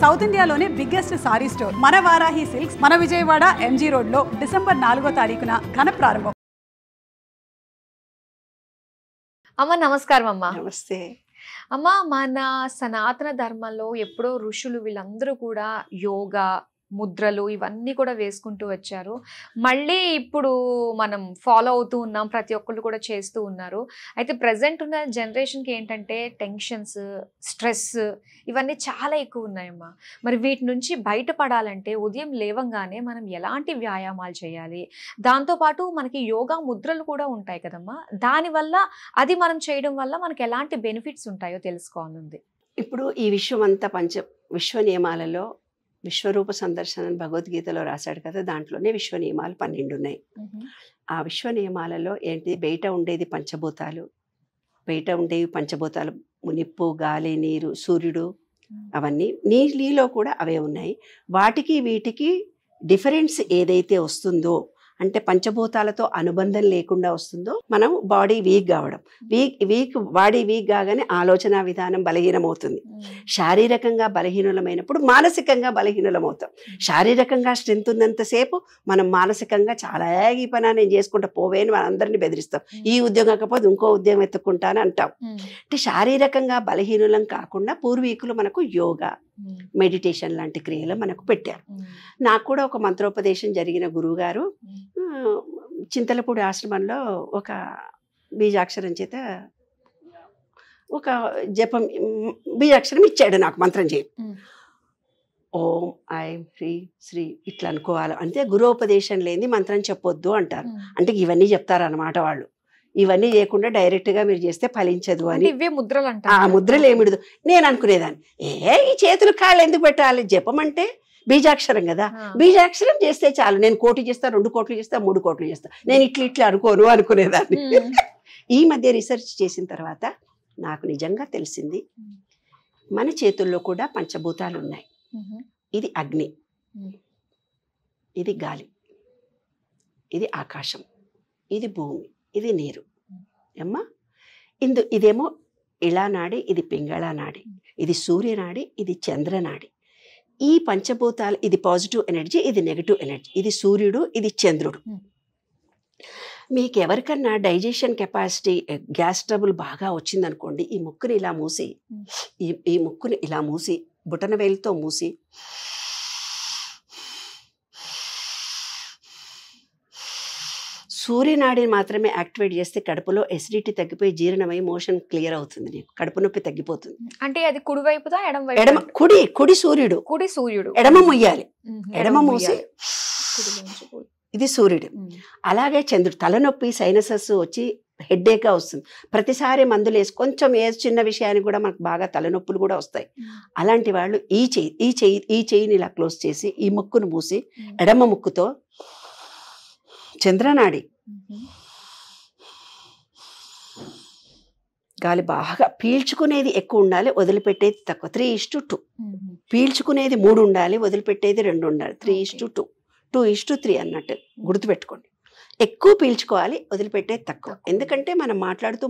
South ఇండియాలోనే biggest sorry store మన Varahi silks మన విజయవాడ ఎంజీ రోడ్ లో డిసెంబర్ 4వ తారీఖున ఘన ప్రారంభం. అమ్మ నమస్కారం. అమ్మ నమస్తే అమ్మ. మన సనాతన ధర్మంలో ఎప్పుడో ఋషులు వీళ్ళందరూ కూడా యోగా ముద్రలు ఇవన్నీ కూడా వేసుకుంటూ వచ్చారు. మళ్ళీ ఇప్పుడు మనం ఫాలో అవుతూ ఉన్నాం, ప్రతి ఒక్కళ్ళు కూడా చేస్తూ ఉన్నారు. అయితే ప్రజెంట్ ఉన్న జనరేషన్కి ఏంటంటే టెన్షన్స్, స్ట్రెస్ ఇవన్నీ చాలా ఎక్కువ ఉన్నాయమ్మా. మరి వీటి నుంచి బయటపడాలంటే ఉదయం లేవంగానే మనం ఎలాంటి వ్యాయామాలు చేయాలి? దాంతోపాటు మనకి యోగా ముద్రలు కూడా ఉంటాయి కదమ్మా, దానివల్ల అది మనం చేయడం వల్ల మనకి ఎలాంటి బెనిఫిట్స్ ఉంటాయో తెలుసుకోవాలంది. ఇప్పుడు ఈ విశ్వం అంతా విశ్వ నియమాలలో విశ్వరూప సందర్శన భగవద్గీతలో రాశాడు కదా, దాంట్లోనే విశ్వ నియమాలు 12 ఉన్నాయి. ఆ విశ్వ నియమాలలో ఏంటి, బయట ఉండేది పంచభూతాలు, నిప్పు, గాలి, నీరు, సూర్యుడు, అవన్నీ నీలో కూడా అవే ఉన్నాయి. వాటికి వీటికి డిఫరెన్స్ ఏదైతే వస్తుందో, అంటే పంచభూతాలతో అనుబంధం లేకుండా వస్తుందో, మనం బాడీ వీక్ కావడం, బాడీ వీక్ కాగానే ఆలోచన విధానం బలహీనమవుతుంది. శారీరకంగా బలహీనమైనప్పుడు మానసికంగా బలహీనమవుతాం. శారీరకంగా స్ట్రెంత్ ఉన్నంతసేపు మనం మానసికంగా చాలా ఈ పని నేను చేసుకుంటా పోవేని మన అందరినీ బెదిరిస్తాం. ఈ ఉద్యోగం కాకపోతే ఇంకో ఉద్యోగం ఎత్తుకుంటాను అంటాం. అంటే శారీరకంగా బలహీనులం కాకుండా పూర్వీకులు మనకు యోగా, మెడిటేషన్ లాంటి క్రియలు మనకు పెట్టారు. నాకు కూడా ఒక మంత్రోపదేశం జరిగిన గురువుగారు చింతలపూడి ఆశ్రమంలో ఒక బీజాక్షరం చేత ఒక జపం బీజాక్షరం ఇచ్చాడు నాకు, మంత్రం చేయి. ఓం ఐం హ్రీ శ్రీ ఇట్లా అనుకోవాలి. అంటే గురోపదేశం లేని మంత్రం చెప్పొద్దు అంటారు. అంటే ఇవన్నీ చెప్తారు అన్నమాట వాళ్ళు. ఇవన్నీ చేయకుండా డైరెక్ట్గా మీరు చేస్తే ఫలించదు అని. ముద్రలు అంటే ఆ ముద్రలు ఏమిడదు నేను అనుకునేదాన్ని. ఈ చేతులు కాళ్ళు ఎందుకు పెట్టాలి? జపం అంటే బీజాక్షరం కదా, బీజాక్షరం చేస్తే చాలు. నేను 1 కోటి చేస్తా, 2 కోట్లు చేస్తా, 3 కోట్లు చేస్తా, నేను ఇట్లా అనుకునేదాన్ని. ఈ మధ్య రీసెర్చ్ చేసిన తర్వాత నాకు నిజంగా తెలిసింది, మన చేతుల్లో కూడా పంచభూతాలు ఉన్నాయి. ఇది అగ్ని, ఇది గాలి, ఇది ఆకాశం, ఇది భూమి, ఇది నీరు. అమ్మా ఇదేమో ఇళానాడి, ఇది పింగళానాడి, ఇది సూర్యనాడి, ఇది చంద్రనాడి. ఈ పంచభూతాలు, ఇది పాజిటివ్ ఎనర్జీ, ఇది నెగటివ్ ఎనర్జీ, ఇది సూర్యుడు, ఇది చంద్రుడు. మీకు ఎవరికన్నా డైజెషన్ కెపాసిటీ, గ్యాస్ ట్రబుల్ బాగా వచ్చిందనుకోండి, ఈ ముక్కుని ఇలా మూసి, ఈ ముక్కుని ఇలా మూసి, బుటన వేలుతో మూసి సూర్యనాడిని మాత్రమే యాక్టివేట్ చేస్తే కడుపులో ఎసిడిటీ తగ్గిపోయి జీర్ణమై మోషన్ క్లియర్ అవుతుంది, నీకు కడుపు నొప్పి తగ్గిపోతుంది. అంటే అది కుడివైపుదా ఎడమ? కుడి సూర్యుడు, ఎడమ ముయ్యాలి, ఎడమ మూసి ఇది సూర్యుడు. అలాగే చంద్రుడు. తలనొప్పి, సైనసస్ వచ్చి హెడ్ఏక్గా వస్తుంది. ప్రతిసారి మందులు వేసి కొంచెం ఏ చిన్న విషయానికి కూడా మనకు బాగా తలనొప్పులు కూడా వస్తాయి. అలాంటి వాళ్ళు ఈ చెయ్యిని ఇలా క్లోజ్ చేసి ఈ ముక్కును మూసి ఎడమ ముక్కుతో చంద్రనాడి గాలి బాగా పీల్చుకునేది ఎక్కువ ఉండాలి, వదిలిపెట్టేది తక్కువ. 3:2. పీల్చుకునేది 3 ఉండాలి, వదిలిపెట్టేది 2 ఉండాలి. 3:2, 2:3 అన్నట్టు గుర్తుపెట్టుకోండి. ఎక్కువ పీల్చుకోవాలి, వదిలిపెట్టేది తక్కువ. ఎందుకంటే మనం మాట్లాడుతూ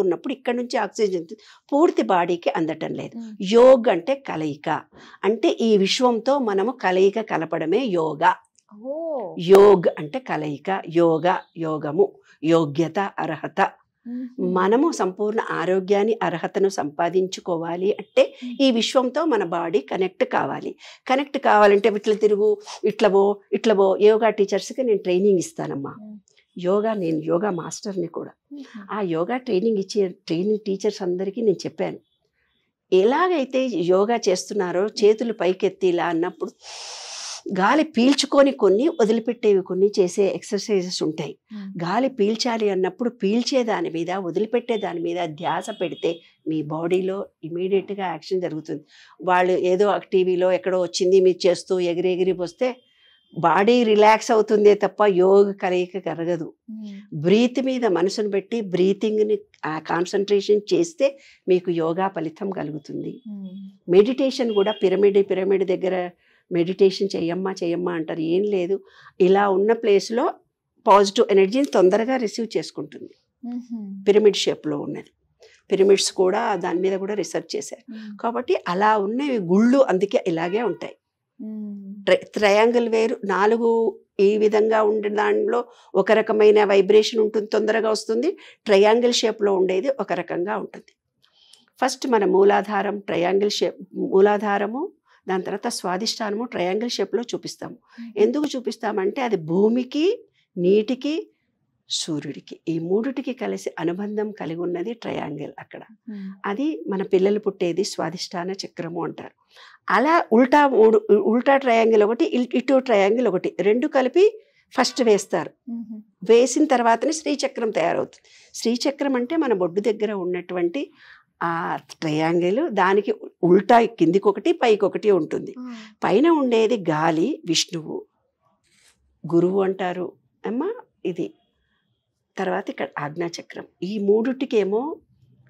ఉన్నప్పుడు ఇక్కడ నుంచి ఆక్సిజన్ పూర్తి బాడీకి అందటం లేదు. యోగ్ అంటే కలయిక, అంటే ఈ విశ్వంతో మనము కలయిక కలపడమే యోగా. యోగ్ అంటే కలయిక, యోగము, యోగ్యత, అర్హత. మనము సంపూర్ణ ఆరోగ్యాన్ని, అర్హతను సంపాదించుకోవాలి అంటే ఈ విశ్వంతో మన బాడీ కనెక్ట్ కావాలి. కనెక్ట్ కావాలంటే ఇట్లవో యోగా టీచర్స్కి నేను ట్రైనింగ్ ఇస్తానమ్మా. నేను యోగా మాస్టర్ని కూడా. ఆ యోగా ట్రైనింగ్ టీచర్స్ అందరికీ నేను చెప్పాను, ఎలాగైతే యోగా చేస్తున్నారో చేతులు పైకెత్తి ఇలా అన్నప్పుడు గాలి పీల్చుకొని కొన్ని, వదిలిపెట్టేవి కొన్ని చేసే ఎక్సర్సైజెస్ ఉంటాయి. గాలి పీల్చాలి అన్నప్పుడు పీల్చే దాని మీద, వదిలిపెట్టే దాని మీద ధ్యాస పెడితే మీ బాడీలో ఇమీడియట్గా యాక్షన్ జరుగుతుంది. వాళ్ళు ఏదో టీవీలో ఎక్కడో వచ్చింది మీరు చేస్తూ ఎగిరి వస్తే బాడీ రిలాక్స్ అవుతుందే తప్ప యోగ కలయిక కరగదు. బ్రీత్ మీద మనసును పెట్టి బ్రీతింగ్ని కాన్సన్ట్రేషన్ చేస్తే మీకు యోగా ఫలితం కలుగుతుంది. మెడిటేషన్ కూడా పిరమిడ్ దగ్గర మెడిటేషన్ చెయ్యమ్మా అంటారు. ఏం లేదు, ఇలా ఉన్న ప్లేస్లో పాజిటివ్ ఎనర్జీని తొందరగా రిసీవ్ చేసుకుంటుంది. పిరమిడ్ షేప్లో ఉన్నది. పిరమిడ్స్ కూడా దాని మీద కూడా రీసెర్చ్ చేశారు. కాబట్టి అలా ఉన్నవి గుళ్ళు అందుకే ఇలాగే ఉంటాయి. ట్రయాంగిల్ వేరు, 4 ఈ విధంగా ఉండే దానిలో ఒక రకమైన వైబ్రేషన్ ఉంటుంది, తొందరగా వస్తుంది. ట్రయాంగిల్ షేప్లో ఉండేది ఒక రకంగా ఉంటుంది. ఫస్ట్ మన మూలాధారం ట్రయాంగిల్ షేప్, మూలాధారము, దాని తర్వాత స్వాధిష్టానము ట్రయాంగిల్ షేప్లో చూపిస్తాము. ఎందుకు చూపిస్తామంటే అది భూమికి, నీటికి, సూర్యుడికి ఈ 3టికి కలిసి అనుబంధం కలిగి ఉన్నది ట్రయాంగిల్ అక్కడ. అది మన పిల్లలు పుట్టేది స్వాధిష్టాన చక్రము అంటారు. అలా ఉల్టా ట్రయాంగిల్ ఒకటి, ఇటు ట్రయాంగిల్ ఒకటి, 2 కలిపి ఫస్ట్ వేస్తారు. వేసిన తర్వాతనే శ్రీచక్రం తయారవుతుంది. శ్రీచక్రం అంటే మన బొడ్డు దగ్గర ఉన్నటువంటి ఆ ట్రయాంగిల్, దానికి ఉల్టా కిందికి ఒకటి పైకి ఒకటి ఉంటుంది. పైన ఉండేది గాలి, విష్ణువు, గురువు అంటారు అమ్మ ఇది. తర్వాత ఇక్కడ ఆజ్ఞాచక్రం. ఈ 3టికేమో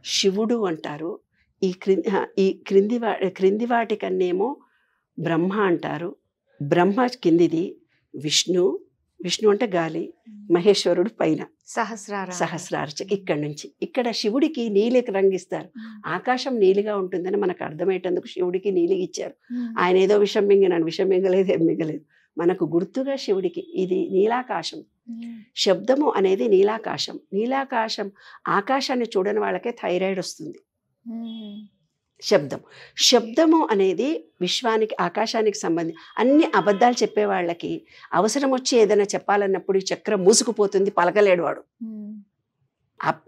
శివుడు అంటారు. ఈ క్రింది వాటికన్నేమో బ్రహ్మ అంటారు. బ్రహ్మ కిందిది, విష్ణు అంటే గాలి, మహేశ్వరుడు పైన సహస్రార ఇక్కడ నుంచి. ఇక్కడ శివుడికి నీలి రంగిస్తారు. ఆకాశం నీలిగా ఉంటుందని మనకు అర్థమయ్యేటందుకు శివుడికి నీలి ఇచ్చారు. ఆయన ఏదో విషం మింగినాడు, విషం మింగలేదు, ఏం మింగలేదు. మనకు గుర్తుగా శివుడికి ఇది నీలాకాశం. శబ్దము అనేది నీలాకాశం. నీలాకాశం ఆకాశాన్ని చూడని వాళ్ళకే థైరాయిడ్ వస్తుంది. శబ్దము అనేది విశ్వానికి, ఆకాశానికి సంబంధించి అన్ని అబద్ధాలు చెప్పే వాళ్ళకి అవసరం వచ్చి ఏదైనా చెప్పాలన్నప్పుడు ఈ చక్రం మూసుకుపోతుంది, పలకలేడు వాడు.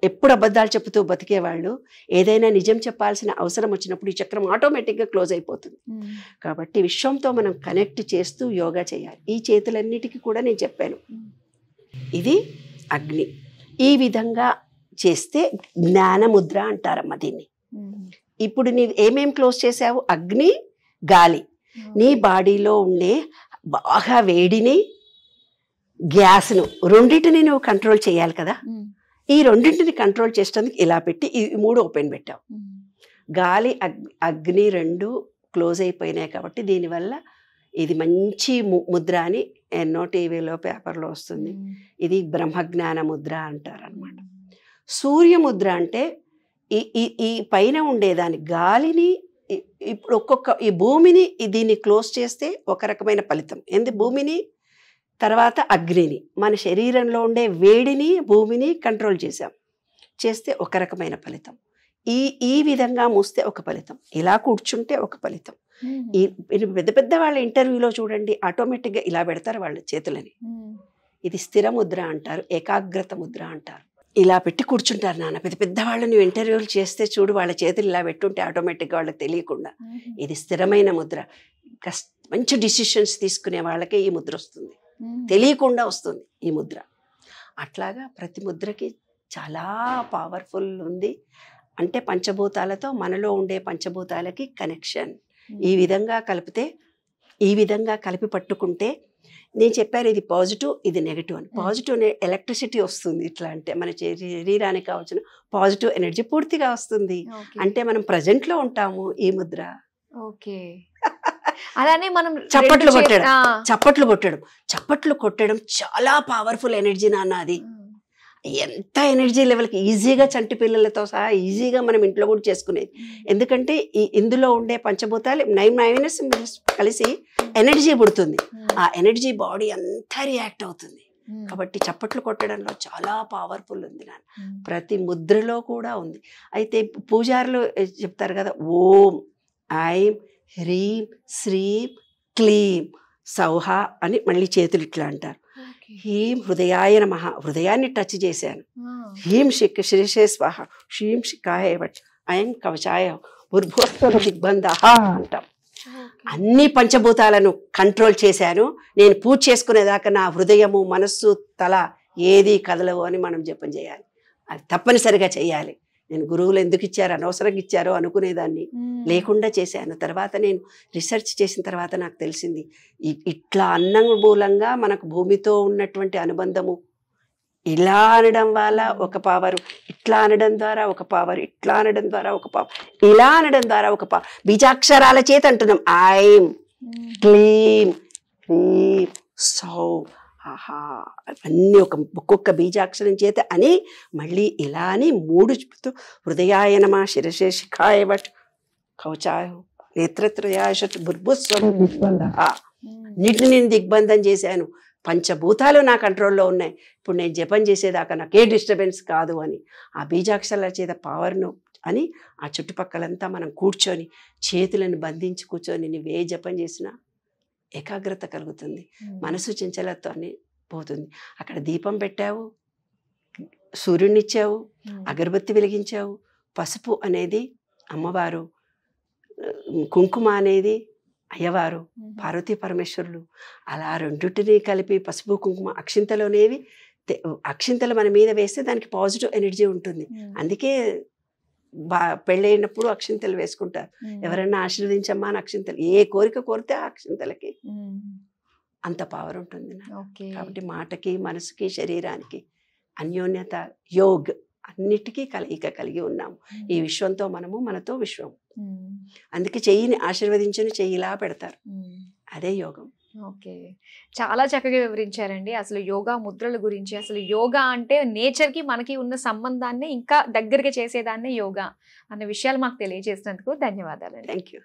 ఎప్పుడు అబద్ధాలు చెప్తూ బతికేవాళ్ళు ఏదైనా నిజం చెప్పాల్సిన అవసరం వచ్చినప్పుడు ఈ చక్రం ఆటోమేటిక్గా క్లోజ్ అయిపోతుంది. కాబట్టి విశ్వంతో మనం కనెక్ట్ చేస్తూ యోగా చేయాలి. ఈ చేతులన్నిటికీ కూడా నేను చెప్పాను, ఇది అగ్ని. ఈ విధంగా చేస్తే జ్ఞానముద్ర అంటారమ్మ దీన్ని. ఇప్పుడు నీవు ఏమేం క్లోజ్ చేసావు? అగ్ని, గాలి. నీ బాడీలో ఉండే బాగా వేడిని, గ్యాస్ను, రెండింటిని నువ్వు కంట్రోల్ చేయాలి కదా. ఈ రెండింటిని కంట్రోల్ చేసేందుకు ఇలా పెట్టి ఈ 3 ఓపెన్ పెట్టావు. గాలి, అగ్ని 2 క్లోజ్ అయిపోయినాయి. కాబట్టి దీనివల్ల ఇది మంచి ముద్ర అని ఎన్నో టీవీలో పేపర్లో వస్తుంది. ఇది బ్రహ్మజ్ఞాన ముద్ర అంటారనమాట. సూర్యముద్ర అంటే ఈ పైన ఉండేదాన్ని గాలిని, ఇప్పుడు ఈ భూమిని దీన్ని క్లోజ్ చేస్తే ఒక రకమైన ఫలితం. భూమిని, తర్వాత అగ్నిని, మన శరీరంలో ఉండే వేడిని, భూమిని కంట్రోల్ చేస్తే ఒక రకమైన ఫలితం. ఈ విధంగా మూస్తే ఒక ఫలితం, ఇలా కూర్చుంటే ఒక ఫలితం. ఈ పెద్ద పెద్ద వాళ్ళ ఇంటర్వ్యూలో చూడండి, ఆటోమేటిక్గా ఇలా పెడతారు వాళ్ళ చేతులని. ఇది స్థిర ముద్ర అంటారు, ఏకాగ్రత ముద్ర అంటారు. ఇలా పెట్టి కూర్చుంటారు నాన్న. పెద్ద పెద్ద వాళ్ళు నువ్వు ఇంటర్వ్యూలు చేస్తే చూడు, వాళ్ళ చేతులు ఇలా పెట్టుంటే ఆటోమేటిక్గా వాళ్ళకి తెలియకుండా. ఇది స్థిరమైన ముద్ర. మంచి డిసిషన్స్ తీసుకునే వాళ్ళకే ఈ ముద్ర వస్తుంది, తెలియకుండా వస్తుంది ఈ ముద్ర. అట్లాగా ప్రతి ముద్రకి చాలా పవర్ఫుల్ ఉంది. అంటే పంచభూతాలతో, మనలో ఉండే పంచభూతాలకి కనెక్షన్. ఈ విధంగా కలిపితే, ఈ విధంగా కలిపి పట్టుకుంటే, నేను చెప్పాను ఇది పాజిటివ్, ఇది నెగిటివ్ అని. పాజిటివ్ ఎలక్ట్రిసిటీ వస్తుంది. ఇట్లా అంటే మన శరీరానికి కావాల్సిన పాజిటివ్ ఎనర్జీ పూర్తిగా వస్తుంది. అంటే మనం ప్రజెంట్లో ఉంటాము. ఈ ముద్ర అలానే మనం చప్పట్లు కొట్టడం చాలా పవర్ఫుల్ ఎనర్జీ నాన్న. అది ఎంత ఎనర్జీ లెవెల్కి ఈజీగా చంటి పిల్లలతో సహా ఈజీగా మనం ఇంట్లో కూడా చేసుకునేది. ఎందుకంటే ఇందులో ఉండే పంచభూతాలు 9 కలిసి ఎనర్జీ పుడుతుంది. ఆ ఎనర్జీ బాడీ అంతా రియాక్ట్ అవుతుంది. కాబట్టి చప్పట్లు కొట్టడంలో చాలా పవర్ఫుల్ ఉంది నాన్న. ప్రతి ముద్రలో కూడా ఉంది. అయితే పూజారులు చెప్తారు కదా, ఓం ఐం హ్రీం శ్రీం క్లీం సౌహ అని మళ్ళీ చేతులు ఇట్లా అంటారు. హీం హృదయాయ నమః, హృదయాన్ని టచ్ చేశాను. హీం శిశే స్వాహ, షీం శిఖాయ వచ్, అయం కవచాయ ఉర్భోస్వ దిగ్బంధ అంటాం. అన్ని పంచభూతాలను కంట్రోల్ చేశాను. నేను పూజ చేసుకునేదాకా నా హృదయము, మనస్సు, తల ఏది కదలవు అని మనం జపం చేయాలి. అది తప్పనిసరిగా చేయాలి. నేను గురువులు ఎందుకు ఇచ్చారు, అనవసరంగా ఇచ్చారో అనుకునేదాన్ని, లేకుండా చేశాను. తర్వాత నేను రీసెర్చ్ చేసిన తర్వాత నాకు తెలిసింది, ఇట్లా అన్నం మూలంగా మనకు భూమితో ఉన్నటువంటి అనుబంధము, ఇలా అనడం వల్ల ఒక పవరు, ఇట్లా అనడం ద్వారా ఒక పవర్, ఇట్లా అనడం ద్వారా ఒక పవర్, ఇలా అనడం ద్వారా ఒక పవర్. బీజాక్షరాల చేత అంటున్నాం. ఐం క్లీం హ్రీం సౌ ఆహా అవన్నీ ఒక్కొక్క బీజాక్షరం చేత అని మళ్ళీ ఇలా అని 3 చెప్తూ హృదయాయ నమః శిరసే శిఖాయ వట్ కవచాయ నేత్రత్రయాయ షట్ బుర్భుస్వం దిగ్బంధః. అన్నిటిని నేను దిగ్బంధం చేశాను, పంచభూతాలు నా కంట్రోల్లో ఉన్నాయి, ఇప్పుడు నేను జపం చేసేదాకా నాకే డిస్టర్బెన్స్ కాదు అని ఆ బీజాక్షరాల చేత పవర్ను అని ఆ చుట్టుపక్కలంతా మనం కూర్చొని చేతులను బంధించి కూర్చొని నువ్వే జపం చేసినా ఏకాగ్రత కలుగుతుంది, మనసు చంచలత్వాన్ని పోతుంది. అక్కడ దీపం పెట్టావు, సూర్యుడినిచ్చావు, అగరబత్తి వెలిగించావు, పసుపు అనేది అమ్మవారు, కుంకుమ అనేది అయ్యవారు, పార్వతీ పరమేశ్వరులు, అలా రెండింటినీ కలిపి పసుపు కుంకుమ అక్షింతలోనేవి అక్షింతలు మన మీద వేస్తే దానికి పాజిటివ్ ఎనర్జీ ఉంటుంది. అందుకే పెళ్ళైనప్పుడు అక్షింతలు వేసుకుంటారు. ఎవరైనా ఆశీర్వదించమ్మా అని అక్షింతలు, ఏ కోరిక కోరితే ఆ అక్షింతలకి అంత పవర్ ఉంటుంది. కాబట్టి మాటకి, మనసుకి, శరీరానికి అన్యోన్యత, యోగ్ అన్నిటికీ కలయిక కలిగి ఉన్నాము. ఈ విశ్వంతో మనము, మనతో విశ్వం. అందుకే చెయ్యిని ఆశీర్వదించని చెయ్యిలా పెడతారు, అదే యోగం. ఓకే, చాలా చక్కగా వివరించారండి అసలు యోగా ముద్రల గురించి. అసలు యోగా అంటే నేచర్కి మనకి ఉన్న సంబంధాన్ని ఇంకా దగ్గరగా చేసేదాన్నే యోగా అన్న విషయాలు మాకు తెలియజేసినందుకు ధన్యవాదాలండి. Thank you.